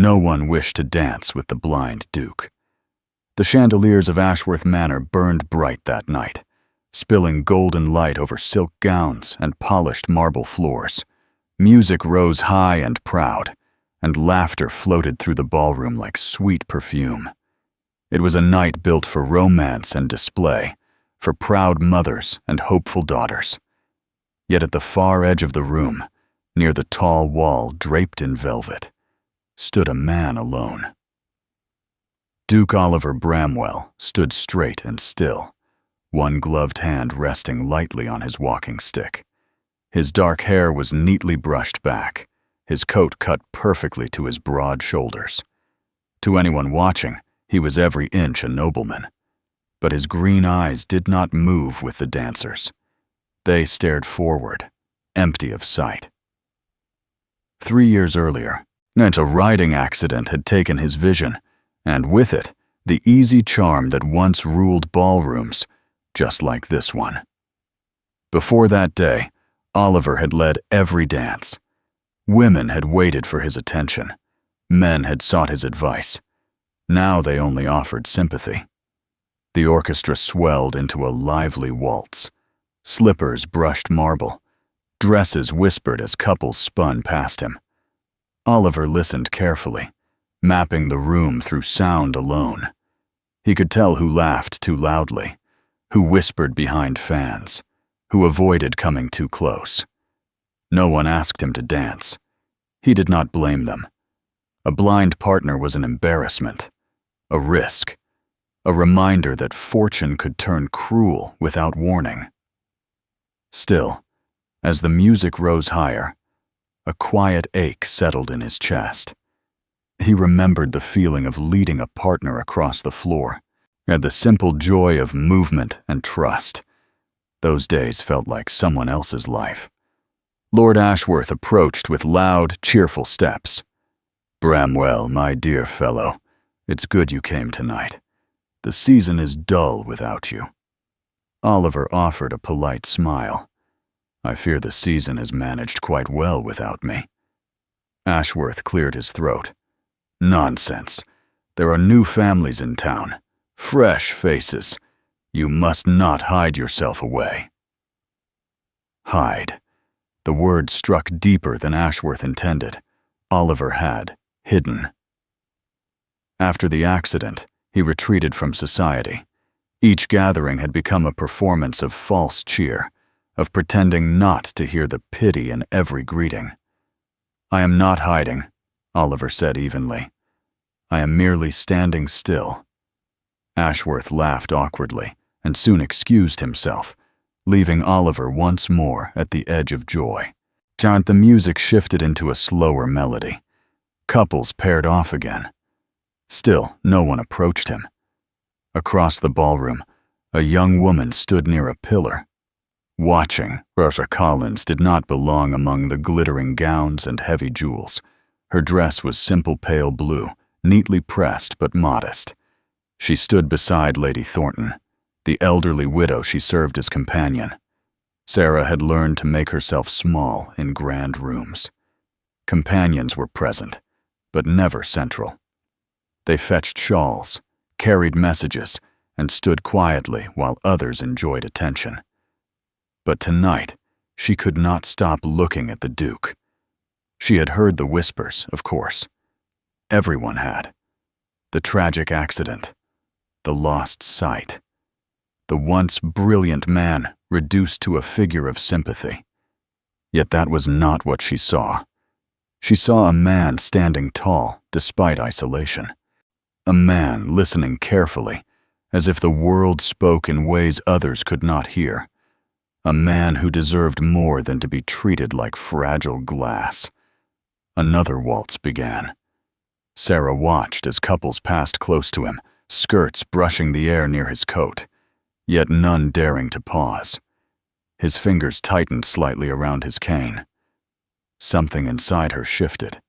No one wished to dance with the blind Duke. The chandeliers of Ashworth Manor burned bright that night, spilling golden light over silk gowns and polished marble floors. Music rose high and proud, and laughter floated through the ballroom like sweet perfume. It was a night built for romance and display, for proud mothers and hopeful daughters. Yet at the far edge of the room, near the tall wall draped in velvet, stood a man alone. Duke Oliver Bramwell stood straight and still, one gloved hand resting lightly on his walking stick. His dark hair was neatly brushed back, his coat cut perfectly to his broad shoulders. To anyone watching, he was every inch a nobleman. But his green eyes did not move with the dancers. They stared forward, empty of sight. 3 years earlier, a riding accident had taken his vision, and with it, the easy charm that once ruled ballrooms, just like this one. Before that day, Oliver had led every dance. Women had waited for his attention. Men had sought his advice. Now they only offered sympathy. The orchestra swelled into a lively waltz. Slippers brushed marble. Dresses whispered as couples spun past him. Oliver listened carefully, mapping the room through sound alone. He could tell who laughed too loudly, who whispered behind fans, who avoided coming too close. No one asked him to dance. He did not blame them. A blind partner was an embarrassment, a risk, a reminder that fortune could turn cruel without warning. Still, as the music rose higher, a quiet ache settled in his chest. He remembered the feeling of leading a partner across the floor, and the simple joy of movement and trust. Those days felt like someone else's life. Lord Ashworth approached with loud, cheerful steps. "Bramwell, my dear fellow, it's good you came tonight. The season is dull without you." Oliver offered a polite smile. "I fear the season is managed quite well without me." Ashworth cleared his throat. "Nonsense. There are new families in town. Fresh faces. You must not hide yourself away." Hide. The word struck deeper than Ashworth intended. Oliver had hidden. After the accident, he retreated from society. Each gathering had become a performance of false cheer, of pretending not to hear the pity in every greeting. "I am not hiding," Oliver said evenly. "I am merely standing still." Ashworth laughed awkwardly and soon excused himself, leaving Oliver once more at the edge of joy. The music shifted into a slower melody. Couples paired off again. Still, no one approached him. Across the ballroom, a young woman stood near a pillar. Watching, Rosa Collins did not belong among the glittering gowns and heavy jewels. Her dress was simple pale blue, neatly pressed but modest. She stood beside Lady Thornton, the elderly widow she served as companion. Sarah had learned to make herself small in grand rooms. Companions were present, but never central. They fetched shawls, carried messages, and stood quietly while others enjoyed attention. But tonight, she could not stop looking at the Duke. She had heard the whispers, of course. Everyone had. The tragic accident, the lost sight, the once brilliant man reduced to a figure of sympathy. Yet that was not what she saw. She saw a man standing tall despite isolation. A man listening carefully, as if the world spoke in ways others could not hear. A man who deserved more than to be treated like fragile glass. Another waltz began. Sarah watched as couples passed close to him, skirts brushing the air near his coat, yet none daring to pause. His fingers tightened slightly around his cane. Something inside her shifted.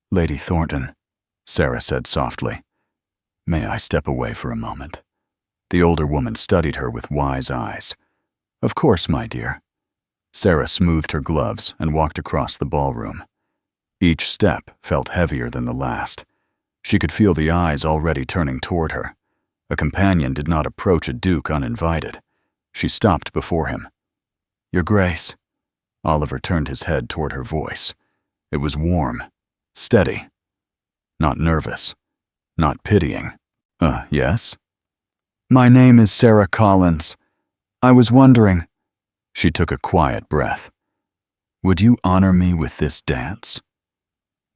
"Lady Thornton," Sarah said softly, "may I step away for a moment?" The older woman studied her with wise eyes. "Of course, my dear." Sarah smoothed her gloves and walked across the ballroom. Each step felt heavier than the last. She could feel the eyes already turning toward her. A companion did not approach a duke uninvited. She stopped before him. "Your Grace." Oliver turned his head toward her voice. It was warm, steady, not nervous, not pitying. Yes?" "My name is Sarah Collins. I was wondering—" She took a quiet breath. "Would you honor me with this dance?"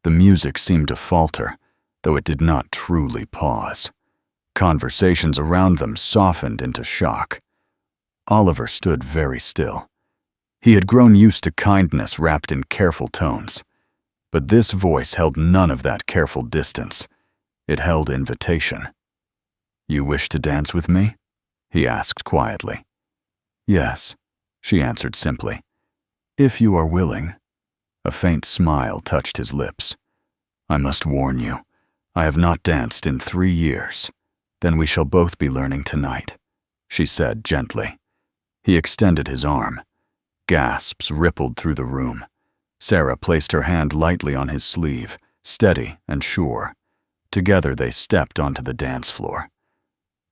The music seemed to falter, though it did not truly pause. Conversations around them softened into shock. Oliver stood very still. He had grown used to kindness wrapped in careful tones. But this voice held none of that careful distance. It held invitation. "You wish to dance with me?" he asked quietly. "Yes," she answered simply. "If you are willing." A faint smile touched his lips. "I must warn you, I have not danced in 3 years. Then we shall both be learning tonight," she said gently. He extended his arm. Gasps rippled through the room. Sarah placed her hand lightly on his sleeve, steady and sure. Together they stepped onto the dance floor.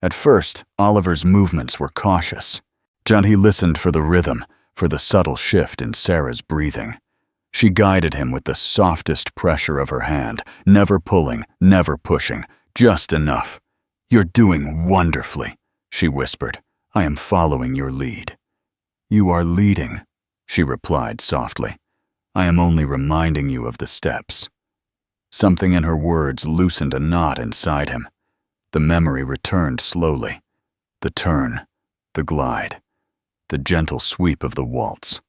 At first, Oliver's movements were cautious. He listened for the rhythm, for the subtle shift in Sarah's breathing. She guided him with the softest pressure of her hand, never pulling, never pushing, just enough. "You're doing wonderfully," she whispered. "I am following your lead." "You are leading," she replied softly. "I am only reminding you of the steps." Something in her words loosened a knot inside him. The memory returned slowly. The turn, the glide, the gentle sweep of the waltz.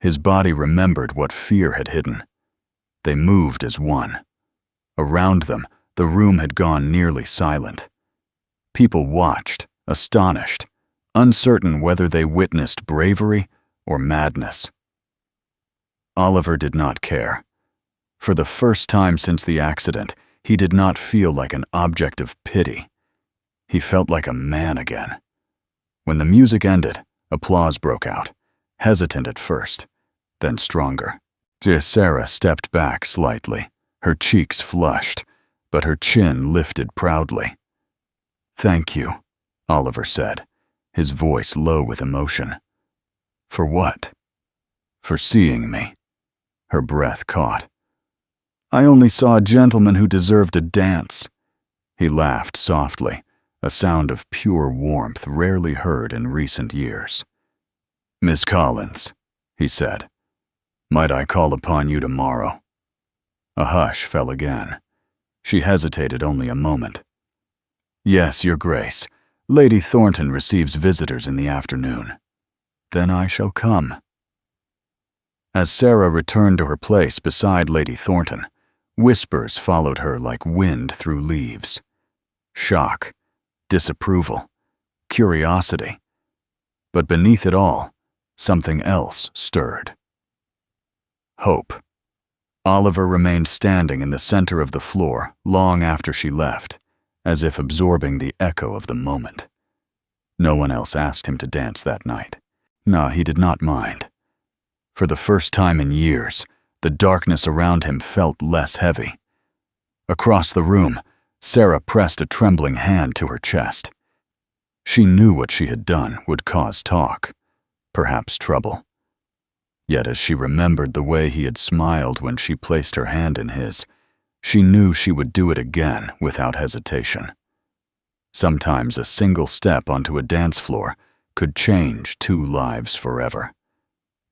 His body remembered what fear had hidden. They moved as one. Around them, the room had gone nearly silent. People watched, astonished, uncertain whether they witnessed bravery or madness. Oliver did not care. For the first time since the accident, he did not feel like an object of pity. He felt like a man again. When the music ended, applause broke out, hesitant at first, then stronger. Sarah stepped back slightly, her cheeks flushed, but her chin lifted proudly. "Thank you," Oliver said, his voice low with emotion. "For what?" "For seeing me." Her breath caught. "I only saw a gentleman who deserved a dance." He laughed softly, a sound of pure warmth rarely heard in recent years. "Miss Collins," he said, "might I call upon you tomorrow?" A hush fell again. She hesitated only a moment. "Yes, Your Grace. Lady Thornton receives visitors in the afternoon." "Then I shall come." As Sarah returned to her place beside Lady Thornton, whispers followed her like wind through leaves. Shock, disapproval, curiosity. But beneath it all, something else stirred. Hope. Oliver remained standing in the center of the floor long after she left, as if absorbing the echo of the moment. No one else asked him to dance that night. No, he did not mind. For the first time in years, the darkness around him felt less heavy. Across the room, Sarah pressed a trembling hand to her chest. She knew what she had done would cause talk, perhaps trouble. Yet as she remembered the way he had smiled when she placed her hand in his, she knew she would do it again without hesitation. Sometimes a single step onto a dance floor could change 2 lives forever.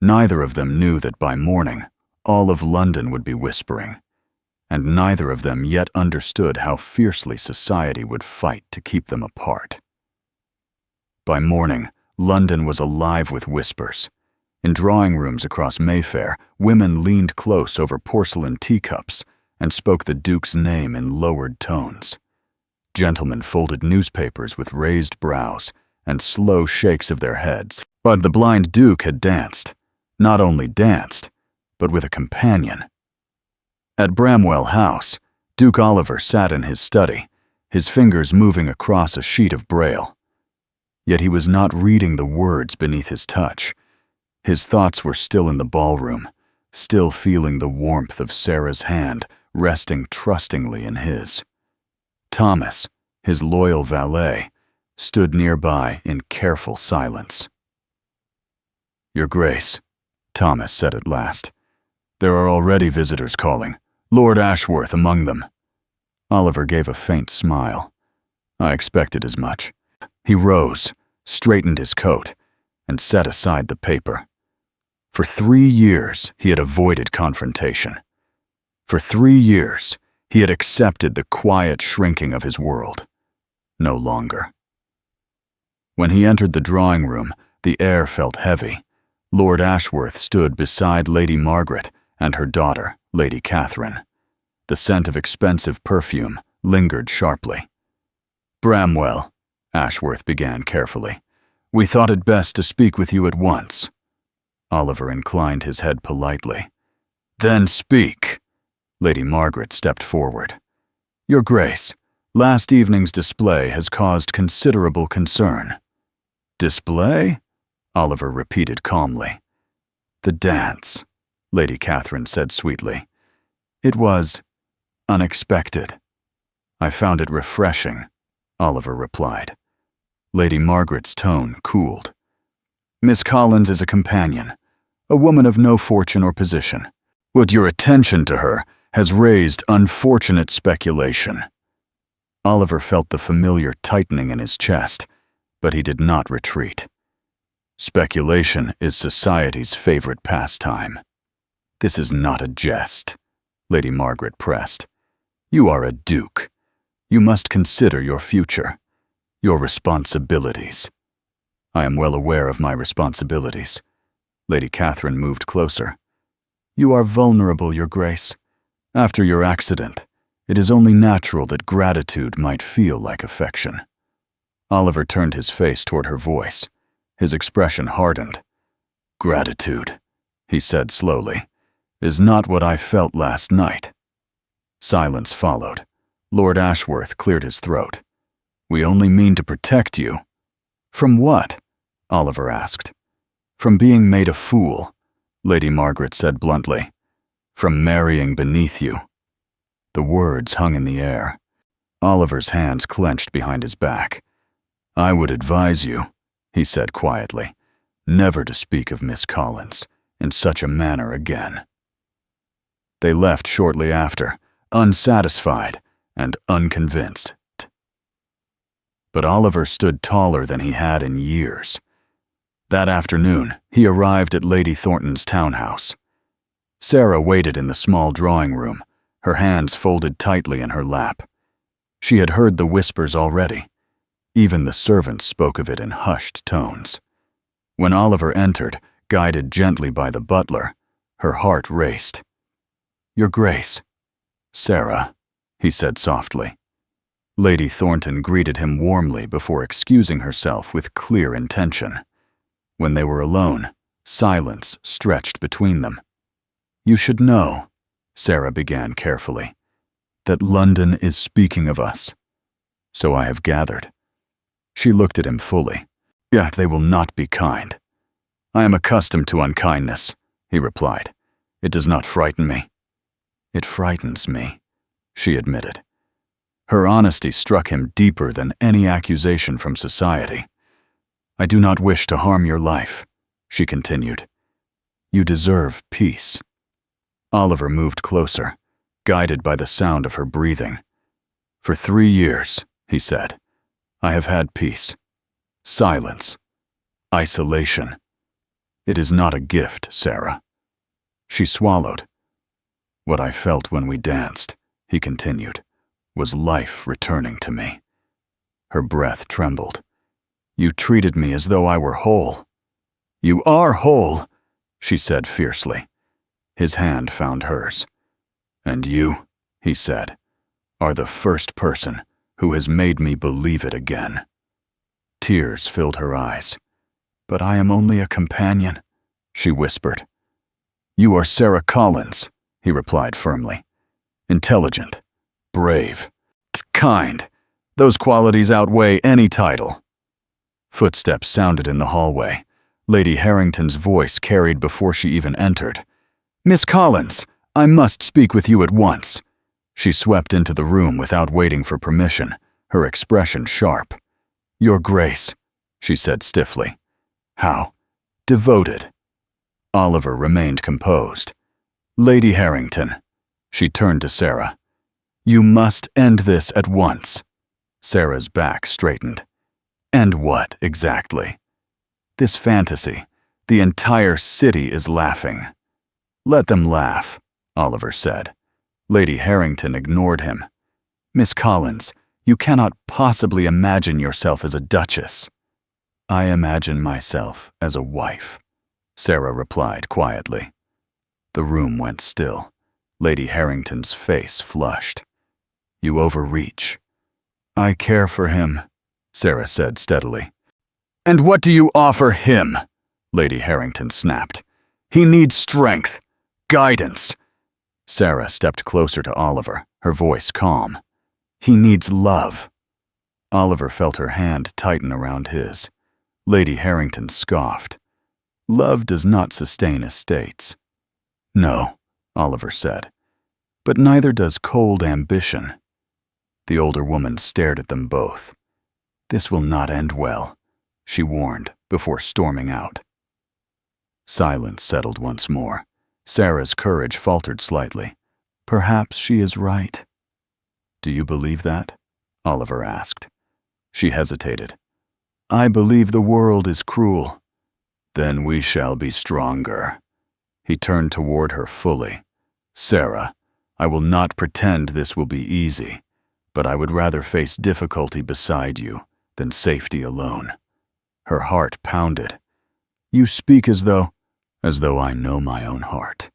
Neither of them knew that by morning, all of London would be whispering, and neither of them yet understood how fiercely society would fight to keep them apart. By morning, London was alive with whispers. In drawing rooms across Mayfair, women leaned close over porcelain teacups and spoke the Duke's name in lowered tones. Gentlemen folded newspapers with raised brows and slow shakes of their heads. But the blind Duke had danced. Not only danced, but with a companion. At Bramwell House, Duke Oliver sat in his study, his fingers moving across a sheet of braille. Yet he was not reading the words beneath his touch. His thoughts were still in the ballroom, still feeling the warmth of Sarah's hand resting trustingly in his. Thomas, his loyal valet, stood nearby in careful silence. "Your Grace," Thomas said at last, "there are already visitors calling, Lord Ashworth among them." Oliver gave a faint smile. "I expected as much." He rose, straightened his coat, and set aside the paper. For 3 years, he had avoided confrontation. For 3 years, he had accepted the quiet shrinking of his world. No longer. When he entered the drawing room, the air felt heavy. Lord Ashworth stood beside Lady Margaret and her daughter, Lady Catherine. The scent of expensive perfume lingered sharply. "Bramwell," Ashworth began carefully, "we thought it best to speak with you at once." Oliver inclined his head politely. "Then speak." Lady Margaret stepped forward. "Your Grace, last evening's display has caused considerable concern." "Display?" Oliver repeated calmly. "The dance," Lady Catherine said sweetly. "It was unexpected." "I found it refreshing," Oliver replied. Lady Margaret's tone cooled. "Miss Collins is a companion, a woman of no fortune or position. But your attention to her has raised unfortunate speculation." Oliver felt the familiar tightening in his chest, but he did not retreat. "Speculation is society's favorite pastime." "This is not a jest," Lady Margaret pressed. "You are a duke. You must consider your future, your responsibilities." "I am well aware of my responsibilities." Lady Catherine moved closer. "You are vulnerable, Your Grace. After your accident, it is only natural that gratitude might feel like affection." Oliver turned his face toward her voice. His expression hardened. "Gratitude," he said slowly, "is not what I felt last night." Silence followed. Lord Ashworth cleared his throat. "We only mean to protect you." "From what?" Oliver asked. "From being made a fool," Lady Margaret said bluntly. "From marrying beneath you." The words hung in the air. Oliver's hands clenched behind his back. "I would advise you," he said quietly, "never to speak of Miss Collins in such a manner again." They left shortly after, unsatisfied and unconvinced. But Oliver stood taller than he had in years. That afternoon, he arrived at Lady Thornton's townhouse. Sarah waited in the small drawing room, her hands folded tightly in her lap. She had heard the whispers already. Even the servants spoke of it in hushed tones. When Oliver entered, guided gently by the butler, her heart raced. "Your Grace." "Sarah," he said softly. Lady Thornton greeted him warmly before excusing herself with clear intention. When they were alone, silence stretched between them. "You should know," Sarah began carefully, "that London is speaking of us. So I have gathered." She looked at him fully. "Yet they will not be kind." "I am accustomed to unkindness," he replied. "It does not frighten me." "It frightens me," she admitted. Her honesty struck him deeper than any accusation from society. "I do not wish to harm your life," she continued. "You deserve peace." Oliver moved closer, guided by the sound of her breathing. "For 3 years," he said, "I have had peace. Silence. Isolation. It is not a gift, Sarah." She swallowed. "What I felt when we danced," he continued, "was life returning to me." Her breath trembled. "You treated me as though I were whole." "You are whole," she said fiercely. His hand found hers. "And you," he said, "are the first person who has made me believe it again." Tears filled her eyes. "But I am only a companion," she whispered. "You are Sarah Collins," he replied firmly. "Intelligent, brave, kind. Those qualities outweigh any title." Footsteps sounded in the hallway. Lady Harrington's voice carried before she even entered. "Miss Collins, I must speak with you at once." She swept into the room without waiting for permission, her expression sharp. "Your Grace," she said stiffly. "How? Devoted." Oliver remained composed. "Lady Harrington." She turned to Sarah. "You must end this at once." Sarah's back straightened. "End what, exactly?" "This fantasy. The entire city is laughing." "Let them laugh," Oliver said. Lady Harrington ignored him. "Miss Collins, you cannot possibly imagine yourself as a duchess." "I imagine myself as a wife," Sarah replied quietly. The room went still. Lady Harrington's face flushed. "You overreach." "I care for him," Sarah said steadily. "And what do you offer him?" Lady Harrington snapped. "He needs strength, guidance." Sarah stepped closer to Oliver, her voice calm. "He needs love." Oliver felt her hand tighten around his. Lady Harrington scoffed. "Love does not sustain estates." "No," Oliver said, "but neither does cold ambition." The older woman stared at them both. "This will not end well," she warned before storming out. Silence settled once more. Sarah's courage faltered slightly. "Perhaps she is right." "Do you believe that?" Oliver asked. She hesitated. "I believe the world is cruel." "Then we shall be stronger." He turned toward her fully. "Sarah, I will not pretend this will be easy, but I would rather face difficulty beside you than safety alone." Her heart pounded. "You speak as though I know my own heart,"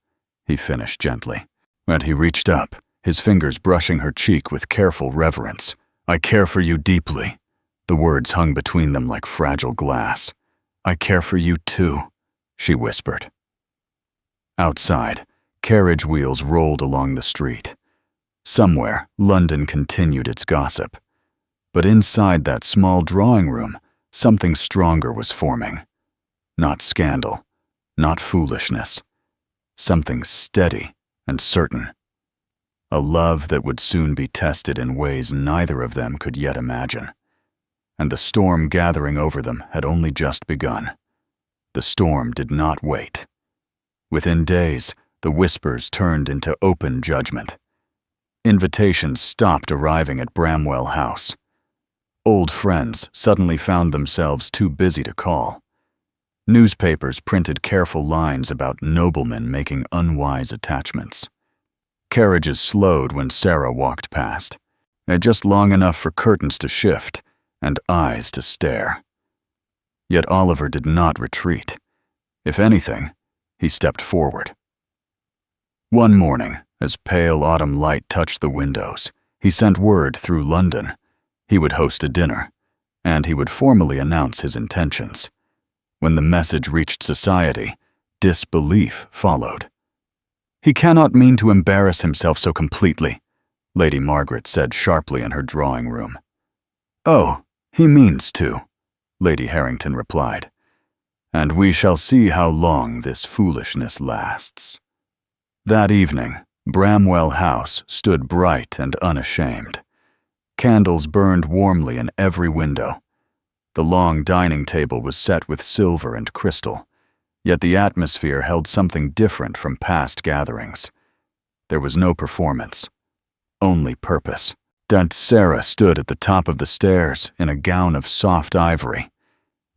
he finished gently. And he reached up, his fingers brushing her cheek with careful reverence. "I care for you deeply." The words hung between them like fragile glass. "I care for you too," she whispered. Outside, carriage wheels rolled along the street. Somewhere, London continued its gossip. But inside that small drawing room, something stronger was forming. Not scandal, not foolishness. Something steady and certain. A love that would soon be tested in ways neither of them could yet imagine. And the storm gathering over them had only just begun. The storm did not wait. Within days, the whispers turned into open judgment. Invitations stopped arriving at Bramwell House. Old friends suddenly found themselves too busy to call. Newspapers printed careful lines about noblemen making unwise attachments. Carriages slowed when Sarah walked past, just long enough for curtains to shift and eyes to stare. Yet Oliver did not retreat. If anything, he stepped forward. One morning, as pale autumn light touched the windows, he sent word through London. He would host a dinner, and he would formally announce his intentions. When the message reached society, disbelief followed. "He cannot mean to embarrass himself so completely," Lady Margaret said sharply in her drawing room. "Oh, he means to," Lady Harrington replied. "And we shall see how long this foolishness lasts." That evening, Bramwell House stood bright and unashamed. Candles burned warmly in every window. The long dining table was set with silver and crystal, yet the atmosphere held something different from past gatherings. There was no performance, only purpose. Aunt Sarah stood at the top of the stairs in a gown of soft ivory.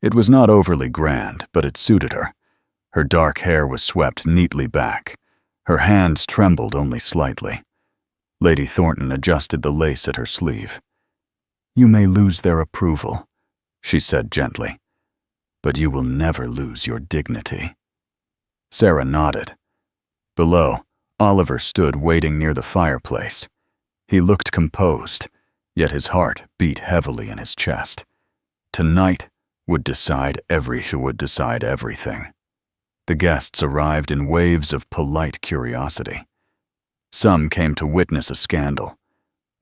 It was not overly grand, but it suited her. Her dark hair was swept neatly back. Her hands trembled only slightly. Lady Thornton adjusted the lace at her sleeve. "You may lose their approval," she said gently, "but you will never lose your dignity." Sarah nodded. Below, Oliver stood waiting near the fireplace. He looked composed, yet his heart beat heavily in his chest. Tonight would decide everything. The guests arrived in waves of polite curiosity. Some came to witness a scandal.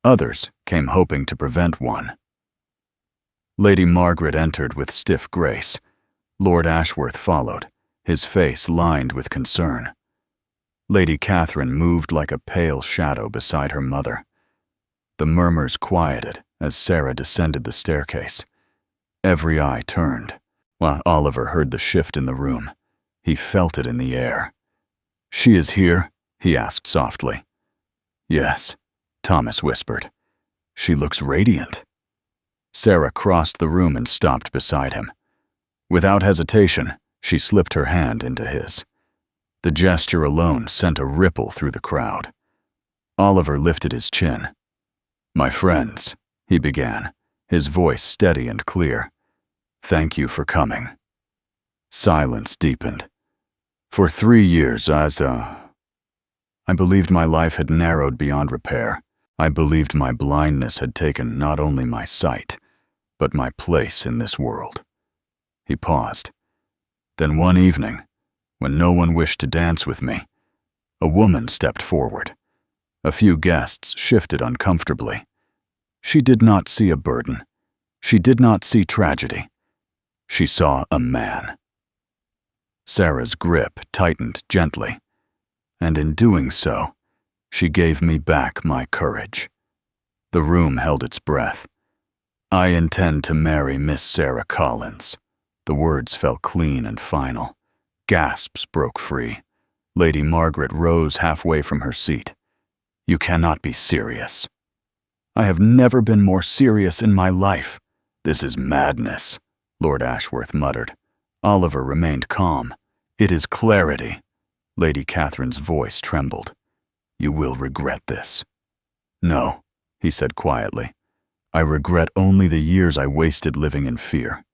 Others came hoping to prevent one. Lady Margaret entered with stiff grace. Lord Ashworth followed, his face lined with concern. Lady Catherine moved like a pale shadow beside her mother. The murmurs quieted as Sarah descended the staircase. Every eye turned, while Oliver heard the shift in the room. He felt it in the air. "She is here?" he asked softly. "Yes," Thomas whispered. "She looks radiant." Sarah crossed the room and stopped beside him. Without hesitation, she slipped her hand into his. The gesture alone sent a ripple through the crowd. Oliver lifted his chin. "My friends," he began, his voice steady and clear. "Thank you for coming." Silence deepened. For 3 years, I believed my life had narrowed beyond repair. I believed my blindness had taken not only my sight, but my place in this world. He paused. Then one evening, when no one wished to dance with me, a woman stepped forward. A few guests shifted uncomfortably. She did not see a burden. She did not see tragedy. She saw a man. Sarah's grip tightened gently, and in doing so, she gave me back my courage. The room held its breath. "I intend to marry Miss Sarah Collins." The words fell clean and final. Gasps broke free. Lady Margaret rose halfway from her seat. "You cannot be serious." "I have never been more serious in my life." "This is madness," Lord Ashworth muttered. Oliver remained calm. "It is clarity." Lady Catherine's voice trembled. "You will regret this." "No," he said quietly. "I regret only the years I wasted living in fear."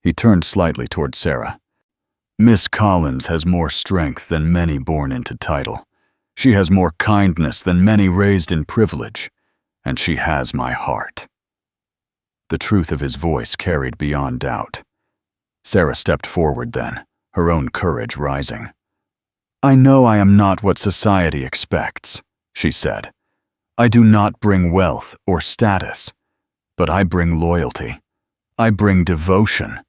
He turned slightly toward Sarah. "Miss Collins has more strength than many born into title. She has more kindness than many raised in privilege, and she has my heart." The truth of his voice carried beyond doubt. Sarah stepped forward then, her own courage rising. "I know I am not what society expects," she said. "I do not bring wealth or status, but I bring loyalty. I bring devotion.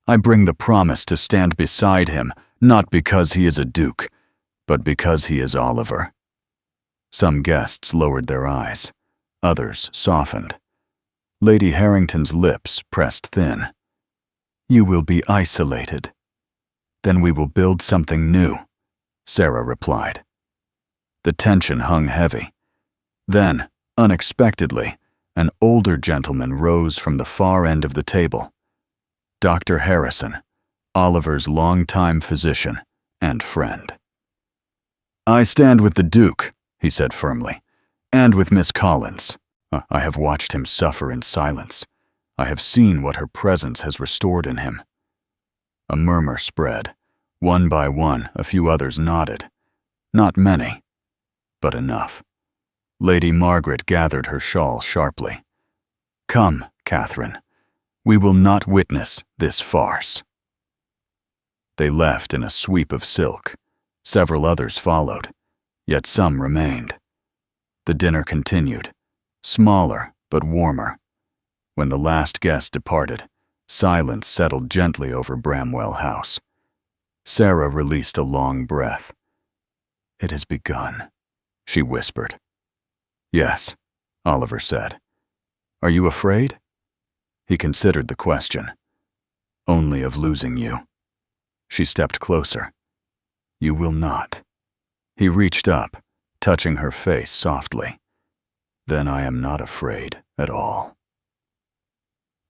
I bring the promise to stand beside him, not because he is a duke, but because he is Oliver." Some guests lowered their eyes. Others softened. Lady Harrington's lips pressed thin. "You will be isolated." "Then we will build something new," Sarah replied. The tension hung heavy. Then, unexpectedly, an older gentleman rose from the far end of the table. Dr. Harrison, Oliver's longtime physician and friend. "I stand with the Duke," he said firmly, "and with Miss Collins. I have watched him suffer in silence. I have seen what her presence has restored in him." A murmur spread. One by one, a few others nodded. Not many, but enough. Lady Margaret gathered her shawl sharply. "Come, Catherine. We will not witness this farce." They left in a sweep of silk. Several others followed, yet some remained. The dinner continued, smaller but warmer. When the last guest departed, silence settled gently over Bramwell House. Sarah released a long breath. "It has begun," she whispered. "Yes," Oliver said. "Are you afraid?" He considered the question. "Only of losing you." She stepped closer. "You will not." He reached up, touching her face softly. "Then I am not afraid at all."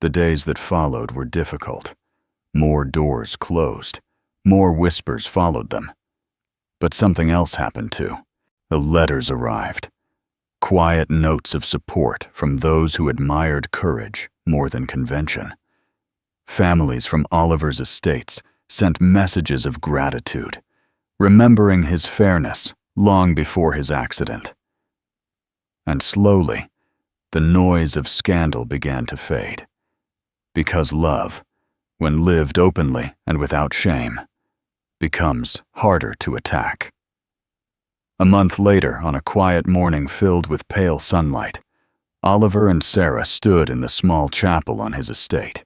The days that followed were difficult. More doors closed. More whispers followed them. But something else happened too. The letters arrived. Quiet notes of support from those who admired courage more than convention. Families from Oliver's estates sent messages of gratitude, remembering his fairness long before his accident. And slowly, the noise of scandal began to fade. Because love, when lived openly and without shame, becomes harder to attack. A month later, on a quiet morning filled with pale sunlight, Oliver and Sarah stood in the small chapel on his estate.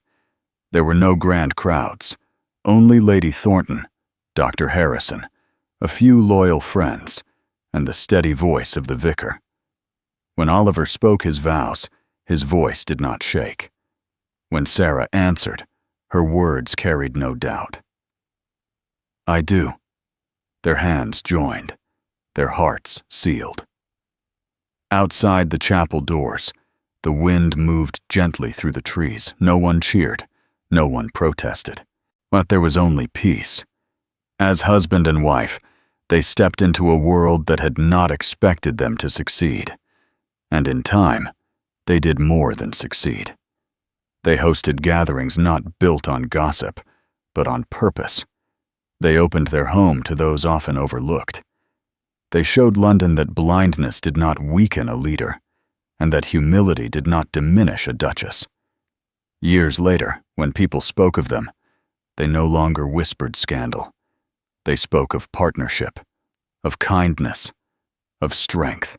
There were no grand crowds, only Lady Thornton, Dr. Harrison, a few loyal friends, and the steady voice of the vicar. When Oliver spoke his vows, his voice did not shake. When Sarah answered, her words carried no doubt. "I do." Their hands joined, their hearts sealed. Outside the chapel doors, the wind moved gently through the trees. No one cheered, no one protested. But there was only peace. As husband and wife, they stepped into a world that had not expected them to succeed. And in time, they did more than succeed. They hosted gatherings not built on gossip, but on purpose. They opened their home to those often overlooked. They showed London that blindness did not weaken a leader, and that humility did not diminish a duchess. Years later, when people spoke of them, they no longer whispered scandal. They spoke of partnership, of kindness, of strength.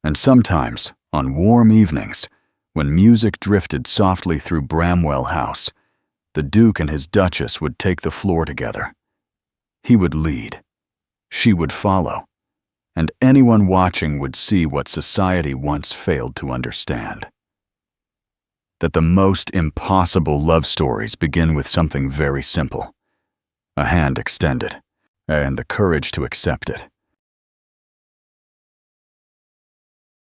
And sometimes, on warm evenings, when music drifted softly through Bramwell House, the Duke and his Duchess would take the floor together. He would lead, she would follow, and anyone watching would see what society once failed to understand. That the most impossible love stories begin with something very simple: a hand extended, and the courage to accept it.